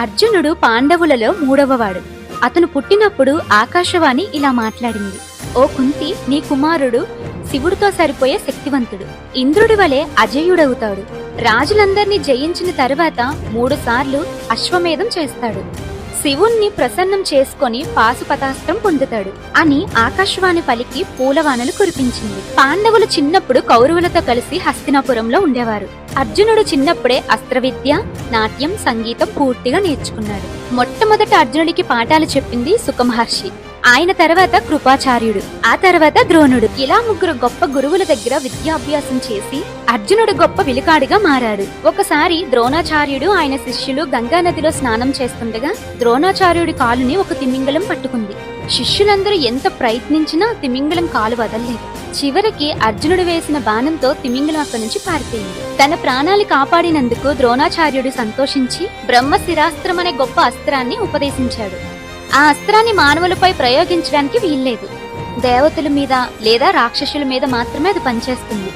అర్జునుడు పాండవులలో మూడవవాడు. అతను పుట్టినప్పుడు ఆకాశవాణి ఇలా మాట్లాడింది: ఓ కుంతి, నీ కుమారుడు శివుడితో సరిపోయే శక్తివంతుడు. ఇంద్రుడి వలె అజేయుడవుతాడు. రాజులందర్నీ జయించిన తరువాత 3 సార్లు అశ్వమేధం చేస్తాడు. శివుణ్ణి ప్రసన్నం చేసుకొని పాశుపతాస్త్రం పొందుతాడు అని ఆకాశవాణి పలికి పూలవానలు కురిపించింది. పాండవులు చిన్నప్పుడు కౌరవులతో కలిసి హస్తినాపురంలో ఉండేవారు. అర్జునుడు చిన్నప్పుడే అస్త్రవిద్య, నాట్యం, సంగీతం పూర్తిగా నేర్చుకున్నాడు. మొట్టమొదట అర్జునుడికి పాఠాలు చెప్పింది సుఖమహర్షి. ఆయన తర్వాత కృపాచార్యుడు, ఆ తర్వాత ద్రోణుడు. ఇలా 3 గొప్ప గురువుల దగ్గర విద్యాభ్యాసం చేసి అర్జునుడు గొప్ప విలుకాడిగా మారాడు. ఒకసారి ద్రోణాచార్యుడు ఆయన శిష్యులు గంగా నదిలో స్నానం చేస్తుండగా ద్రోణాచార్యుడి కాలుని ఒక తిమింగలం పట్టుకుంది. శిష్యులందరూ ఎంత ప్రయత్నించినా తిమింగలం కాలు వదల్లేదు. చివరికి అర్జునుడు వేసిన బాణంతో తిమింగలం అక్కడి నుంచి పారిపోయింది. తన ప్రాణాలు కాపాడినందుకు ద్రోణాచార్యుడు సంతోషించి బ్రహ్మశిరాస్త్రం అనే గొప్ప అస్త్రాన్ని ఉపదేశించాడు. ఆ అస్త్రాన్ని మానవులపై ప్రయోగించడానికి వీల్లేదు. దేవతల మీద లేదా రాక్షసుల మీద మాత్రమే అది పనిచేస్తుంది.